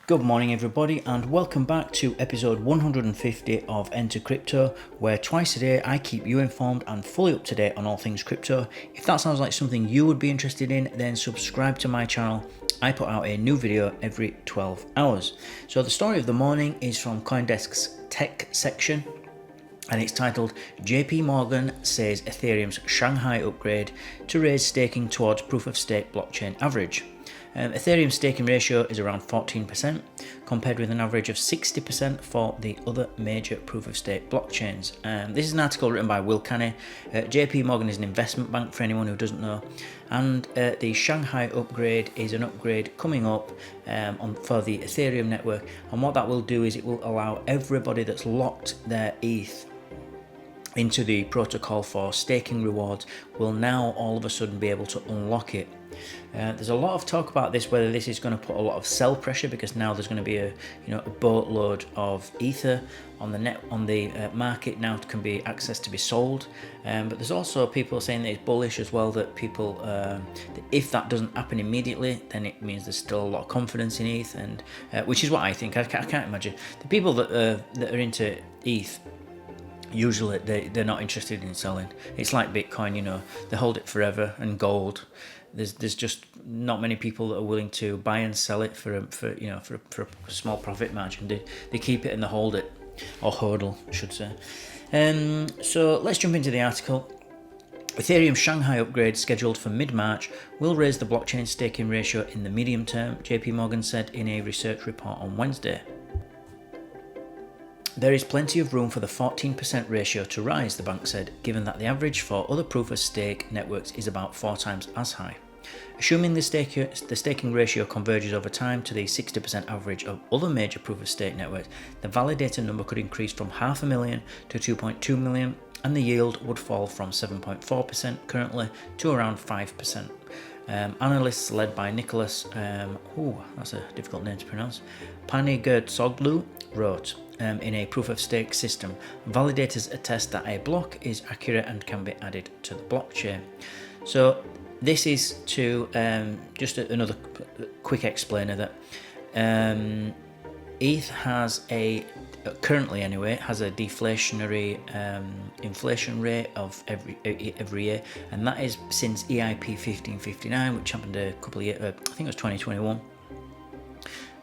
Good morning everybody and welcome back to episode 150 of Enter Crypto, where twice a day I keep you informed and fully up to date on all things crypto. If that sounds like something you would be interested in, then subscribe to my channel. I put out a new video every 12 hours. So the story of the morning is from CoinDesk's tech section, and it's titled Jpmorgan says Ethereum's Shanghai upgrade to raise staking towards proof of stake blockchain average. Ethereum's staking ratio is around 14%, compared with an average of 60% for the other major proof of stake blockchains. This is an article written by Will Canny. Jpmorgan is an investment bank for anyone who doesn't know, and the Shanghai upgrade is an upgrade coming up for the Ethereum network, and what that will do is it will allow everybody that's locked their ETH into the protocol for staking rewards will now all of a sudden be able to unlock it. There's a lot of talk about this, whether this is going to put a lot of sell pressure, because now there's going to be a boatload of ether on the market now can be accessed to be sold. But there's also people saying that it's bullish as well, that people that if that doesn't happen immediately, then it means there's still a lot of confidence in ETH, and which is what I think. I can't imagine the people that are into ETH. Usually they're not interested in selling. It's like Bitcoin, they hold it forever, and gold. There's just not many people that are willing to buy and sell it for a small profit margin. They keep it and they hold it, or hodl, I should say. So let's jump into the article. Ethereum Shanghai upgrade scheduled for mid-March will raise the blockchain staking ratio in the medium term, Jpmorgan said in a research report on Wednesday. There is plenty of room for the 14% ratio to rise, the bank said, given that the average for other proof-of-stake networks is about 4 times as high. Assuming the staking ratio converges over time to the 60% average of other major proof-of-stake networks, the validator number could increase from 500,000 to 2.2 million, and the yield would fall from 7.4% currently to around 5%. Analysts led by Nicholas, that's a difficult name to pronounce, Panigurtsoglu, wrote, in a proof-of-stake system, validators attest that a block is accurate and can be added to the blockchain. So this is to just another quick explainer that ETH has currently anyway, has a deflationary inflation rate of every year, and that is since EIP 1559, which happened a couple of years, I think it was 2021.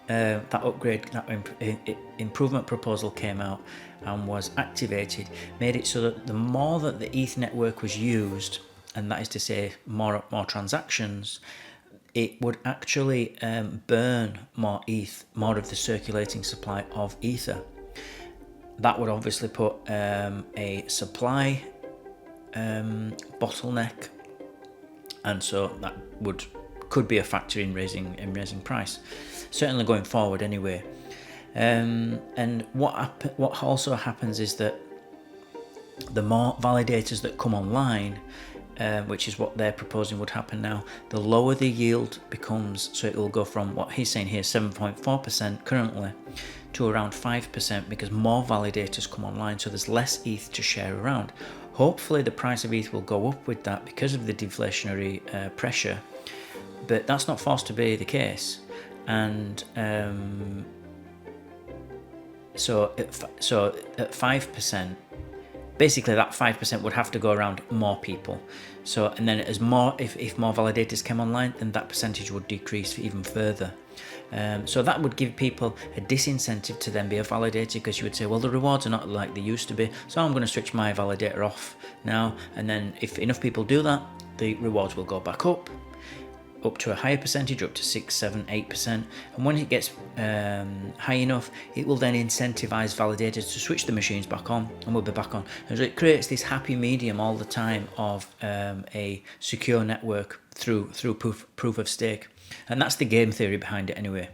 That upgrade, that improvement proposal came out and was activated, made it so that the more that the ETH network was used, and that is to say more transactions, it would actually burn more ETH, more of the circulating supply of Ether. That would obviously put a supply bottleneck, and so that could be a factor in raising price, certainly going forward anyway. And what also happens is that the more validators that come online, which is what they're proposing would happen now, the lower the yield becomes. So it will go from what he's saying here, 7.4% currently, to around 5%, because more validators come online, so there's less ETH to share around. Hopefully the price of ETH will go up with that because of the deflationary pressure, but that's not forced to be the case. And so at 5%, basically that 5% would have to go around more people. So, and then if more validators came online, then that percentage would decrease even further. So that would give people a disincentive to then be a validator, because you would say, well, the rewards are not like they used to be, so I'm going to switch my validator off now. And then if enough people do that, the rewards will go back up to a higher percentage, up to 6, 7, 8%. And when it gets high enough, it will then incentivize validators to switch the machines back on, and we'll be back on. And so it creates this happy medium all the time of a secure network through proof of stake. And that's the game theory behind it anyway.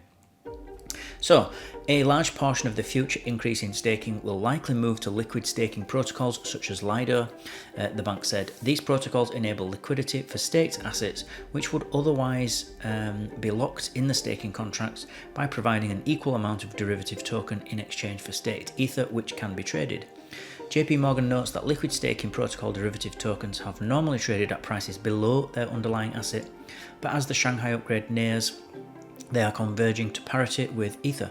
So, a large portion of the future increase in staking will likely move to liquid staking protocols such as Lido, the bank said. These protocols enable liquidity for staked assets which would otherwise be locked in the staking contracts by providing an equal amount of derivative token in exchange for staked Ether, which can be traded. Jpmorgan notes that liquid staking protocol derivative tokens have normally traded at prices below their underlying asset, but as the Shanghai upgrade nears, they are converging to parity with Ether.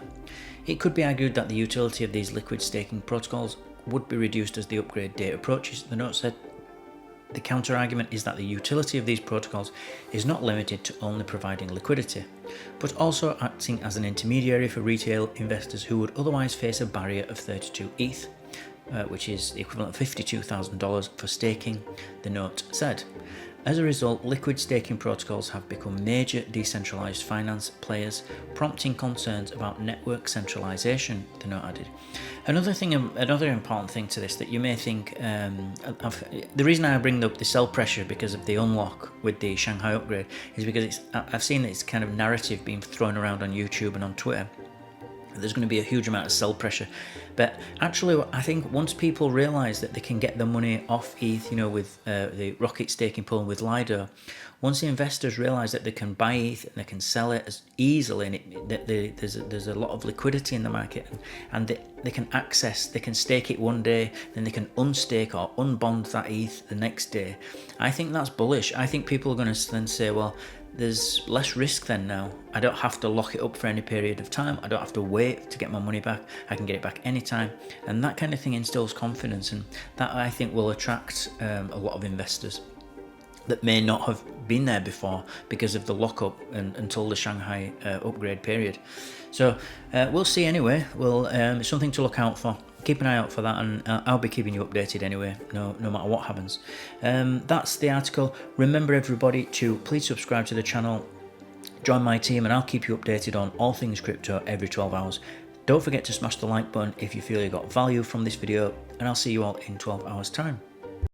It could be argued that the utility of these liquid staking protocols would be reduced as the upgrade date approaches, the note said. The counter-argument is that the utility of these protocols is not limited to only providing liquidity, but also acting as an intermediary for retail investors who would otherwise face a barrier of 32 ETH, which is the equivalent of $52,000 for staking, the note said. As a result, liquid staking protocols have become major decentralized finance players, prompting concerns about network centralization, the note added. Another important thing to this that you may think, the reason I bring up the sell pressure because of the unlock with the Shanghai upgrade is because I've seen this kind of narrative being thrown around on YouTube and on Twitter. There's going to be a huge amount of sell pressure, but actually I think once people realise that they can get the money off ETH, with the rocket staking pool with Lido, once the investors realise that they can buy ETH and they can sell it as easily, and there's a lot of liquidity in the market, and they can stake it one day, then they can unstake or unbond that ETH the next day. I think that's bullish. I think people are going to then say, well, there's less risk then now. I don't have to lock it up for any period of time. I don't have to wait to get my money back. I can get it back anytime. And that kind of thing instills confidence, and that I think will attract a lot of investors that may not have been there before because of the lockup until the Shanghai upgrade period. So we'll see anyway. It's something to look out for. Keep an eye out for that, and I'll be keeping you updated anyway, no matter what happens. That's the article. Remember, everybody, to please subscribe to the channel, join my team, and I'll keep you updated on all things crypto every 12 hours. Don't forget to smash the like button if you feel you got value from this video, and I'll see you all in 12 hours time.